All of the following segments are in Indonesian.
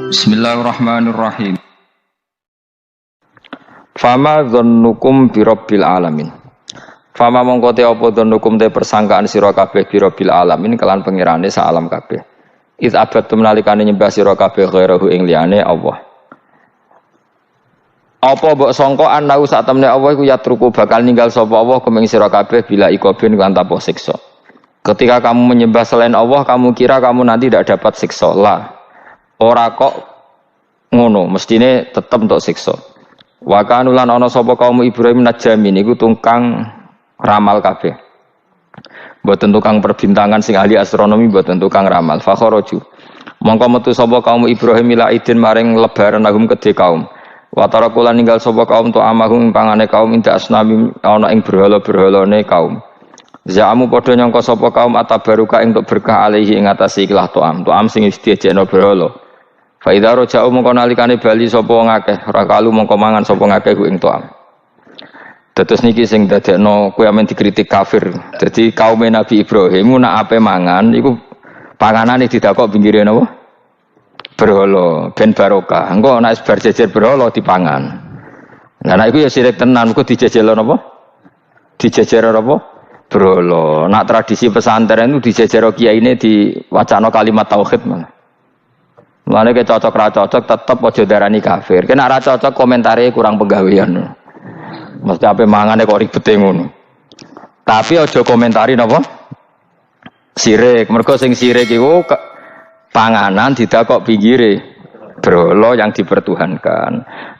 Bismillahirrahmanirrahim. Fama dzannukum birabbil alamin. Fama mongko te apa dzannukum te persangkaan sira kabeh birabbil alamin kelan pengirane sak alam kabeh. Iz abadtum nalikane nyembah sira kabeh ghairahu ing liyane Allah. Apa mbok sangka anau sak temne Allah iku yatruku bakal ninggal sapa Allah kumeng sira kabeh bila ikobin kan tanpa siksa. Ketika kamu menyembah selain Allah, kamu kira kamu nanti tidak dapat siksa. Lah. Ora kok ngono, mestine tetep untuk siksa. Wa kanu lan ana sapa kaum Ibrahim najamin iku tukang ramal kabeh. Mboten tukang perbintangan sing ahli astronomi, mboten tukang ramal. Fa kharaju. Mongko metu sapa kaum Ibrahim ila idin maring lebaran agum kedhe kaum. Wa tarakulan ninggal sapa kaum tu amahum pangane kaum inda asnami ana ing berhala-berhalane kaum. Za'amu padha nyangka sapa kaum atabaruka ing untuk berkah alaihi ing atase ikhlas to'am sing diejekno berhala. Fa idza raja'u mongko nalikane bali sapa wong akeh rakalu mongko mangan sapa ngakeh ku ing to'am. Dados niki sing dadekno kowe amen dikritik kafir. Dadi kaum Nabi Ibrahim nak ape mangan iku panganane didakok pinggire napa? Berhala ben barokah. Engko nek bar jejer berhala dipangan. Lah nek iku ya sirik tenan, engko dijejelo napa? Dijejer apa? Berhala. Nak tradisi pesantren itu dijejero kiyaine diwacana kalimat tauhid malah. Mulane ke cocok ra cocok tetep aja darani kafir. Kena ra cocok komentare kurang penggawean. Mesti ape mangane kok ribete ngono. Tapi aja komentari napa? Sirik. Mergo sing sirik iku panganan didakok pinggire berhala yang dipertuhankan.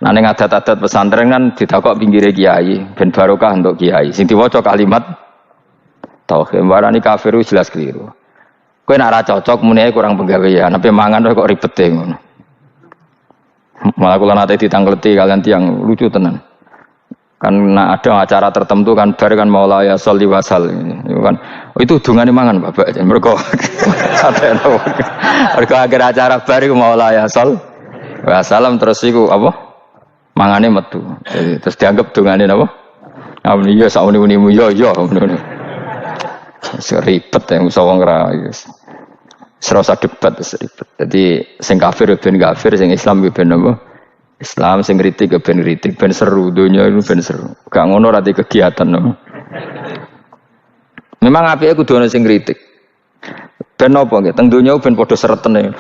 Nah ning adat-adat pesantren kan didakok pinggire kiai, ben barokah untuk kiai. Sing diwaca kalimat tauhid warani kafir jelas keliru. Kowe nek ora cocok muni kurang penggawean, tapi mangan kok ribete ngono. Malah kula nate ditangleti kalian tiang lucu tenan. Kan ada acara tertentu kan bar kan maulaya sholli wasal itu kan itu dungane mangan Bapak mergo sateno mergo akhir acara bar iku maulaya shol wasalam terus iku apa mangane metu jadi terus dianggap dungane napa amni ya sauni-unimu ya ngono ribet ya usah wong ra serasa debat ribet jadi sing kafir ben kafir sing Islam ben apa Islam sing kritik ben kritik ben seru dunia itu ben seru. Gak ngono rati kegiatan no. Memang apike kudu ana sing kritik. Ben apa nggih teng dunia ben padha seretene.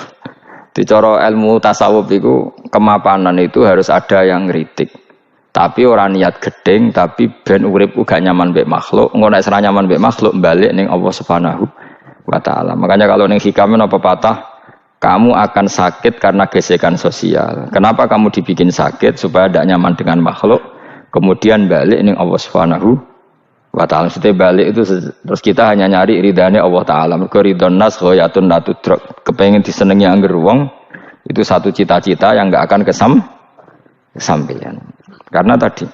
Dicara ilmu tasawuf iku kemapanan itu harus ada yang kritik. Tapi ora niat gedeng tapi ben urip uga nyaman mbek makhluk. Engko nek ora nyaman mbek makhluk balik ning Allah Subhanahu wa taala. Makanya kalau ning hikam apa patah kamu akan sakit karena gesekan sosial. Kenapa kamu dibikin sakit? Supaya tidak nyaman dengan makhluk. Kemudian balik ini Allah Subhanahu wa ta'ala. Setelah balik itu terus kita hanya nyari ridhanya Allah ta'ala. Mereka ridhon nas khoyatun latudrok. Kepengen disenengi angger wong. Itu satu cita-cita yang tidak akan kesampaian. Karena tadi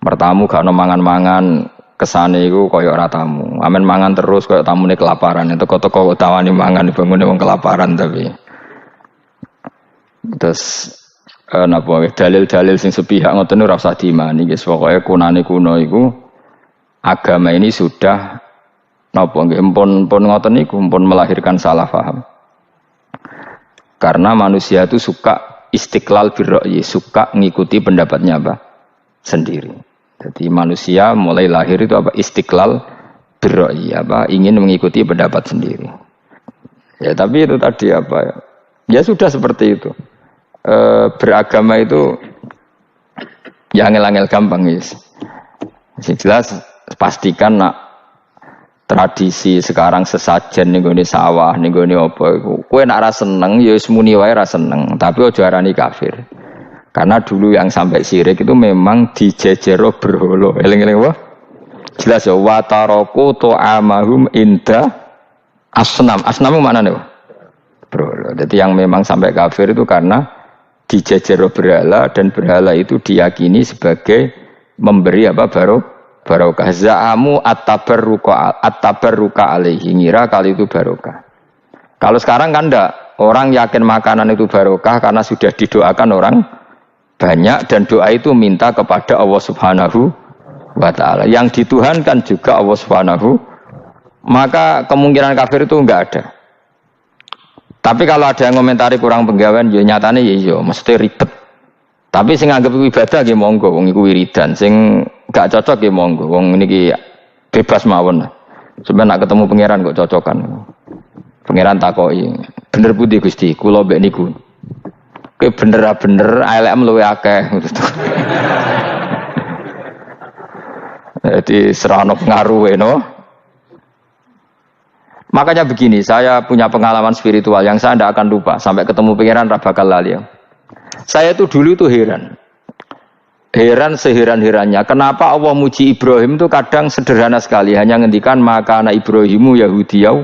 mertamu gak ada mangan-mangan. Kesane iku kaya ora tamu. Amen mangan terus kaya tamune kelaparan. Teko-teko tawani mangan bangune wong kelaparan tapi. Terus napa dalil-dalil sing sepihak ngoten ora usah diimani guys. Pokoke kunane kuno iku agama ini sudah napa nggih pun ngoten niku pun melahirkan salah paham. Karena manusia itu suka istiqlal birra'yi, suka ngikuti pendapatnya apa? Sendiri. Jadi manusia mulai lahir itu apa istiqlal birra'yi apa ingin mengikuti pendapat sendiri. Ya tapi itu tadi apa ya? Ya sudah seperti itu. Beragama itu ya angel-angel gampang guys. Jelas pastikan nak tradisi sekarang sesajen ning gone sawah ning gone apa iku. Kowe nak ra seneng ya wis muni wae ra seneng, tapi aja arani kafir. Karena dulu yang sampai syirik itu memang dijejero berhala. Eling-eling apa? Jelas ya wa taraku tu'amahum inda asnam. Asnam mana nih? Berhala. Jadi yang memang sampai kafir itu karena dijejero berhala dan berhala itu diyakini sebagai memberi apa barokah. Za'amu at-tabarruka alaihi ngira kali itu barokah. Kalau sekarang kan enggak. Orang yakin makanan itu barokah karena sudah didoakan orang banyak dan doa itu minta kepada Allah Subhanahu wa ta'ala. Yang dituhankan juga Allah Subhanahu. Maka kemungkinan kafir itu enggak ada. Tapi kalau ada yang komentari kurang penggawean, ya nyatane ya iya, mesti ribet. Tapi sing anggap iku ibadah nggih monggo, wong iku wiridan. Sing gak cocok nggih monggo, wong niki bebas mawon. Sampeyan nak ketemu pangeran kok cocokan. Pangeran takoki, bener pundi Gusti? Kula mbek niku. Kowe bener-bener elek luwe akeh. Jadi serana pengaruh no. Makanya begini, saya punya pengalaman spiritual yang saya tidak akan lupa sampai ketemu pangeran ra bakal lali. Saya itu dulu itu heran seheran-herannya. Kenapa Allah muji Ibrahim itu kadang sederhana sekali, hanya ngendikan maka anak Ibrahimu Yahudiyau.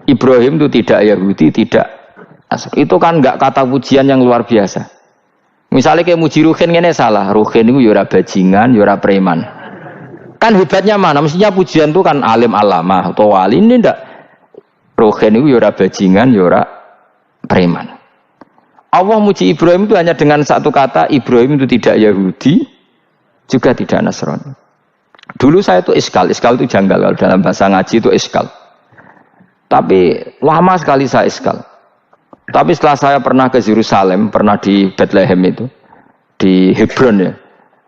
Ibrahim itu tidak Yahudi, tidak. Itu kan enggak kata pujian yang luar biasa. Misalnya kayak muji Ruhin ini salah. Ruhin itu yura bajingan, yura preman. Kan hebatnya mana? Mestinya pujian itu kan alim alamah atau wali, ini ndak. Ruhin itu yura bajingan, yura preman. Allah muji Ibrahim itu hanya dengan satu kata, Ibrahim itu tidak Yahudi, juga tidak Nasrani. Dulu saya itu iskal itu janggal, kalau dalam bahasa ngaji itu iskal. Tapi lama sekali saya iskal. Tapi setelah saya pernah ke Yerusalem, pernah di Bethlehem itu, di Hebron ya.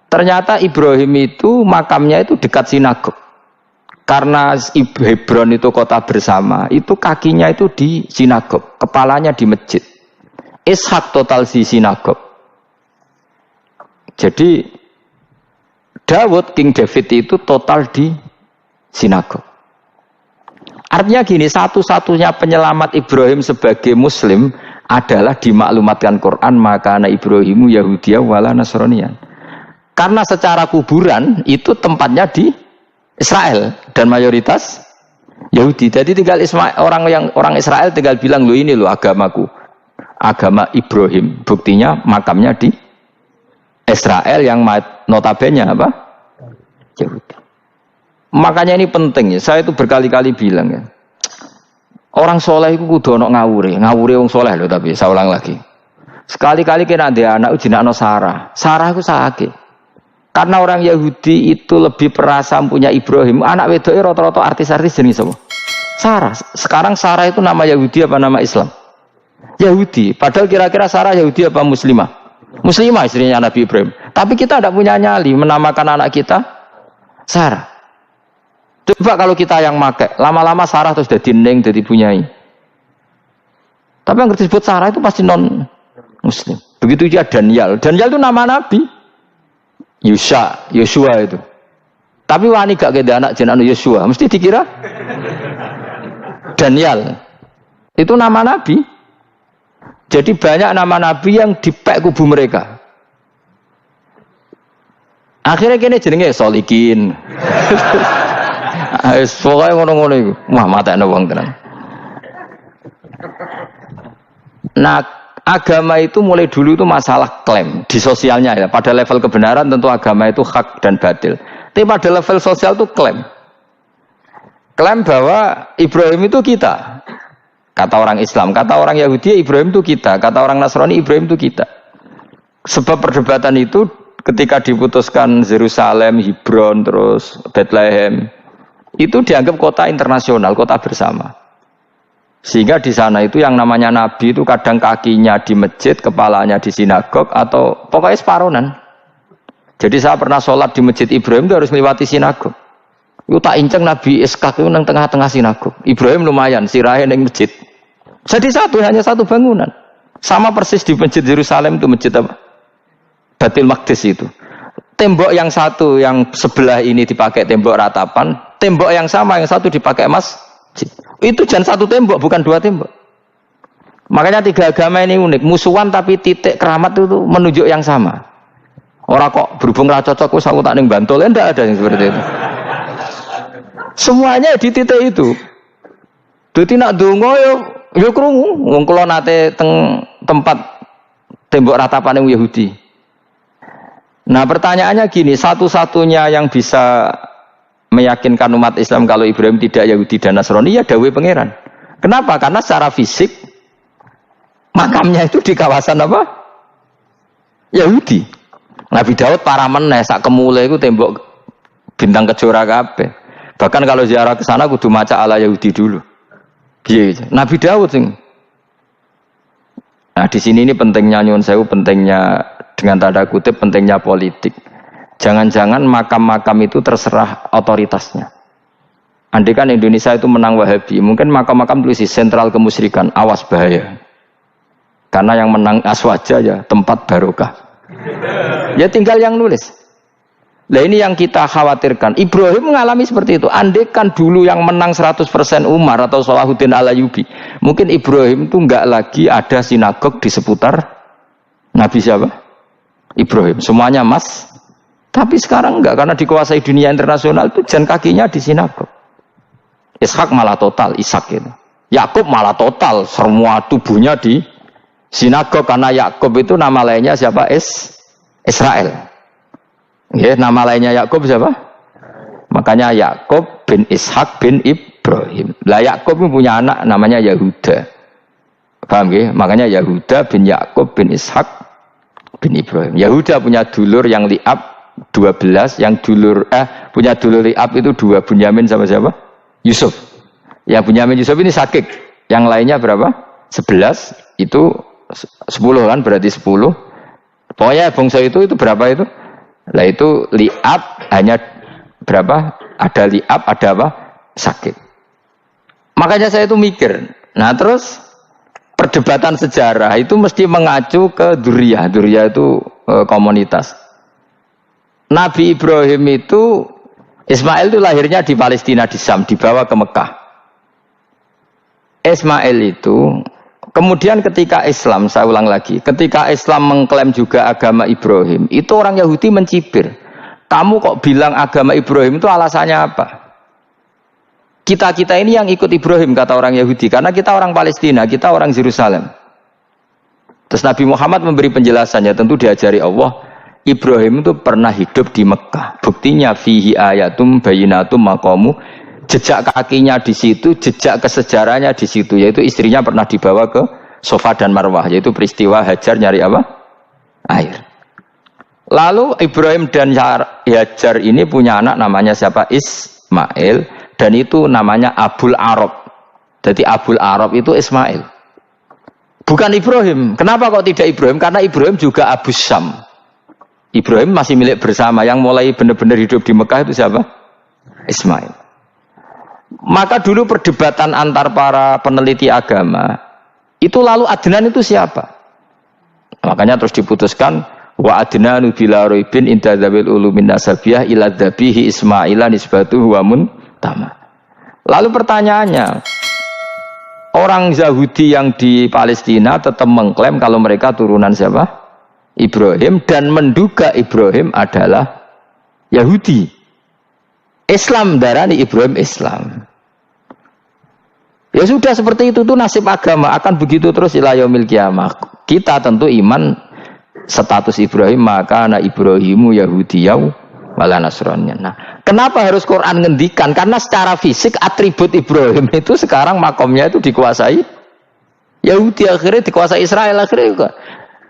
Ternyata Ibrahim itu makamnya itu dekat sinagog. Karena Hebron itu kota bersama, itu kakinya itu di sinagog, kepalanya di masjid. Ishak total di sinagog. Jadi King David itu total di sinagog. Artinya gini, satu-satunya penyelamat Ibrahim sebagai Muslim adalah dimaklumatkan Quran, maka anak Ibrahimu Yahudiyah wala Nasraniyan. Karena secara kuburan itu tempatnya di Israel dan mayoritas Yahudi. Jadi tinggal orang Israel tinggal bilang lo ini lo agamaku, agama Ibrahim. Buktinya makamnya di Israel yang notabene apa? Yahudi. Makanya ini penting ya. Saya itu berkali-kali bilang ya. Orang soleh itu kudu ono ngawure wong soleh loh, tapi saya ulang lagi. Sekali-kali kena dia anak jinakno Sarah. Sarah itu sakit. Karena orang Yahudi itu lebih perasa punya Ibrahim. Anak wedoknya rata-rata artis-artis jenis apa? Sarah. Sekarang Sarah itu nama Yahudi apa nama Islam? Yahudi. Padahal kira-kira Sarah Yahudi apa Muslimah? Muslimah istrinya Nabi Ibrahim. Tapi kita tidak punya nyali menamakan anak kita Sarah. Coba kalau kita yang make, lama-lama Sarah terus jadi neng, jadi punyai. Tapi yang disebut Sarah itu pasti non Muslim. Begitu dia Daniel. Daniel itu nama Nabi. Yosua itu. Tapi wani gak keda anak jenenge Yosua, mesti dikira Daniel. Itu nama Nabi. Jadi banyak nama Nabi yang dipek kubu mereka. Akhirnya kene jenenge Solikin. Pokoknya ngono-ngono iku. Wah, matekno wong tenan. Nah, agama itu mulai dulu itu masalah klaim di sosialnya ya. Pada level kebenaran tentu agama itu hak dan batil. Tapi pada level sosial itu klaim. Klaim bahwa Ibrahim itu kita. Kata orang Islam, kata orang Yahudi Ibrahim itu kita, kata orang Nasrani Ibrahim itu kita. Sebab perdebatan itu ketika diputuskan Yerusalem, Hebron, terus Bethlehem, itu dianggap kota internasional, kota bersama. Sehingga di sana itu yang namanya Nabi itu kadang kakinya di masjid, kepalanya di sinagog, atau pokoknya separonan. Jadi saya pernah sholat di masjid Ibrahim itu harus melewati sinagog. Itu tak inceng Nabi Ishak itu nang tengah-tengah sinagog. Ibrahim lumayan, sirahe nang masjid. Jadi hanya satu bangunan. Sama persis di masjid Yerusalem itu masjid apa? Baitul Maqdis itu. Tembok yang satu yang sebelah ini dipakai tembok ratapan, tembok yang sama yang satu dipakai masjid. Itu jangan satu tembok, bukan dua tembok. Makanya tiga agama ini unik, musuhan tapi titik keramat itu menunjuk yang sama. Orang kok berhubung ra cocok wis aku tak ning Bantul, enggak ada yang seperti itu. Semuanya di titik itu. Dadi nak ndonga yo krungu wong kula nate teng tempat tembok ratapan yang Yahudi. Nah, pertanyaannya gini, satu-satunya yang bisa meyakinkan umat Islam kalau Ibrahim tidak Yahudi dan Nasrani ya dawuh pangeran. Kenapa? Karena secara fisik makamnya itu di kawasan apa? Yahudi. Nabi Daud para meneh sak kemule iku tembok bintang kejora kabeh. Bahkan kalau ziarah ke sana kudu maca ala Yahudi dulu. Piye? Nabi Daud sing Nah di sini ini pentingnya nyuwun sewu, pentingnya dengan tanda kutip pentingnya politik. Jangan-jangan makam-makam itu terserah otoritasnya. Andai kan Indonesia itu menang Wahabi, mungkin makam-makam tulis sentral kemusyrikan, awas bahaya. Karena yang menang Aswaja ya tempat barokah. Ya tinggal yang nulis. Nah ini yang kita khawatirkan. Ibrahim mengalami seperti itu. Andai kan dulu yang menang 100% Umar atau Salahuddin Al-Ayyubi, mungkin Ibrahim itu enggak lagi ada sinagog di seputar Nabi siapa? Ibrahim. Semuanya emas. Tapi sekarang enggak, karena dikuasai dunia internasional itu jalan kakinya di sinagog. Ishak malah total, Ishak itu. Yakub malah total, semua tubuhnya di sinagog, karena Yakub itu nama lainnya siapa? Israel. Ya, nama lainnya Yakub siapa? Makanya Yakub bin Ishak bin Ibrahim. Lah Yakub punya anak namanya Yahuda. Paham ya? Makanya Yahuda bin Yakub bin Ishak bin Ibrahim. Yahuda punya dulur yang li'ab 12, yang dulur punya dulur li'ab itu 2, Bunyamin sama siapa? Yusuf. Ya Bunyamin Yusuf ini sakit. Yang lainnya berapa? 11, itu 10 kan, berarti 10. Pokoknya bangsa itu berapa itu? Lah itu li'ab hanya berapa? Ada li'ab, ada apa? Sakit. Makanya saya itu mikir. Nah terus perdebatan sejarah itu mesti mengacu ke Duriyah. Duriyah itu komunitas. Nabi Ibrahim itu, Ismail itu lahirnya di Palestina, di Syam, dibawa ke Mekah. Ismail itu kemudian ketika Islam, saya ulang lagi, ketika Islam mengklaim juga agama Ibrahim, itu orang Yahudi mencibir. Kamu kok bilang agama Ibrahim itu alasannya apa? Kita-kita ini yang ikut Ibrahim, kata orang Yahudi, karena kita orang Palestina, kita orang Yerusalem. Terus Nabi Muhammad memberi penjelasannya, tentu diajari Allah, Ibrahim itu pernah hidup di Mekah. Buktinya fihi ayatum bayinatum maqamu, jejak kakinya di situ, jejak kesejarahnya di situ, yaitu istrinya pernah dibawa ke Safa dan Marwah, yaitu peristiwa Hajar nyari apa? Air. Lalu Ibrahim dan Hajar ini punya anak namanya siapa? Ismail, dan itu namanya Abul Arab. Jadi Abul Arab itu Ismail. Bukan Ibrahim. Kenapa kok tidak Ibrahim? Karena Ibrahim juga Abu Syam. Ibrahim masih milik bersama. Yang mulai benar-benar hidup di Mekah itu siapa? Ismail. Maka dulu perdebatan antar para peneliti agama itu lalu Adnan itu siapa? Makanya terus diputuskan wa adnanu bila raibin inda dzawil ulumin nasabiyah ila dzabihi Ismaila nisbatuhu wa muntama. Lalu pertanyaannya, orang Yahudi yang di Palestina tetap mengklaim kalau mereka turunan siapa? Ibrahim, dan menduga Ibrahim adalah Yahudi. Islam darani Ibrahim Islam. Ya sudah seperti itu tuh nasib agama, akan begitu terus ila yaumil qiyamah. Kita tentu iman status Ibrahim, maka anak Ibrahimu Yahudiyau wala Nasraniyan. Nah, kenapa harus Quran ngendikan? Karena secara fisik atribut Ibrahim itu sekarang makomnya itu dikuasai Yahudi, akhirnya dikuasai Israel akhirnya juga.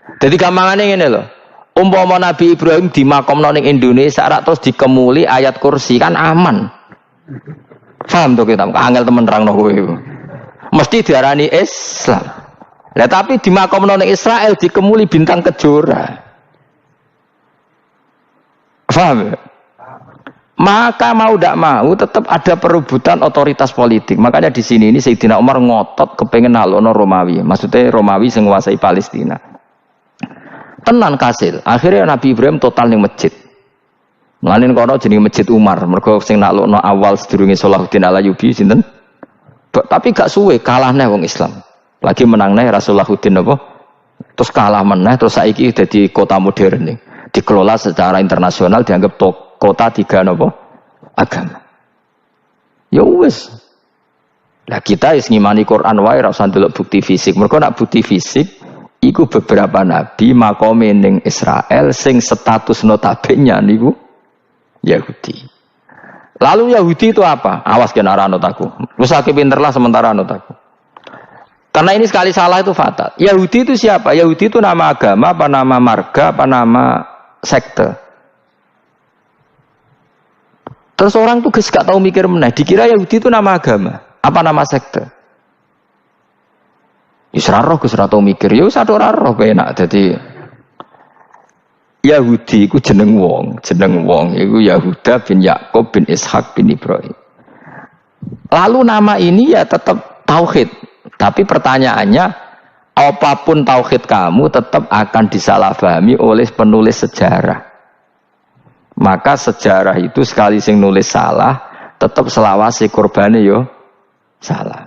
Jadi gampangannya ini loh. Umpama Nabi Ibrahim di makom ning Indonesia terus dikemuli ayat kursi kan aman. Paham tuh kita? Angel temen nerangno kowe. Mesti diarani Islam. Lah tapi di makom ning Israel dikemuli bintang kejora. Paham? Maka mau tidak mau tetap ada perebutan otoritas politik. Makanya di sini ini Sayyidina Umar ngotot kepengen nalono Romawi. Maksudnya Romawi sing nguasai Palestina. Tenan kasil. Akhirnya Nabi Ibrahim total ning masjid. Mulanin kono jenenge Masjid Umar. Mergo sing naklukno awal sedurunge Salahuddin Al-Ayyubi sinten? Tapi gak suwe kalah neh wong Islam. Lagi menang neh Rasuluddin apa? Terus kalah meneh terus saiki dadi kota modern nih. Dikelola secara internasional dianggap kota tiga napa? Agama. Ya wis. Lah kita wis ngimani Quran wae ora usah ndelok bukti fisik. Mergo nak bukti fisik iku beberapa nabi makome ning Israel sing status notabene niku Yahudi. Lalu Yahudi itu apa? Awas kena anut aku. Wis akeh pinterlah sementara anut aku. Karena ini sekali salah itu fatal. Yahudi itu siapa? Yahudi itu nama agama, apa nama marga, apa nama sekte. Terus orang tuh gak tahu mikir meneh. Dikira Yahudi itu nama agama, apa nama sekte. Wis ra roh Gus ra tau mikir, ya wis ora roh penak. Dadi Yahudi iku jeneng wong iku Yahuda bin Yakub bin Ishak bin Ibrahim. Lalu nama ini ya tetap tauhid, tapi pertanyaannya apapun tauhid kamu tetap akan disalahpahami oleh penulis sejarah. Maka sejarah itu sekali sing nulis salah, tetap selawase korbane yo salah.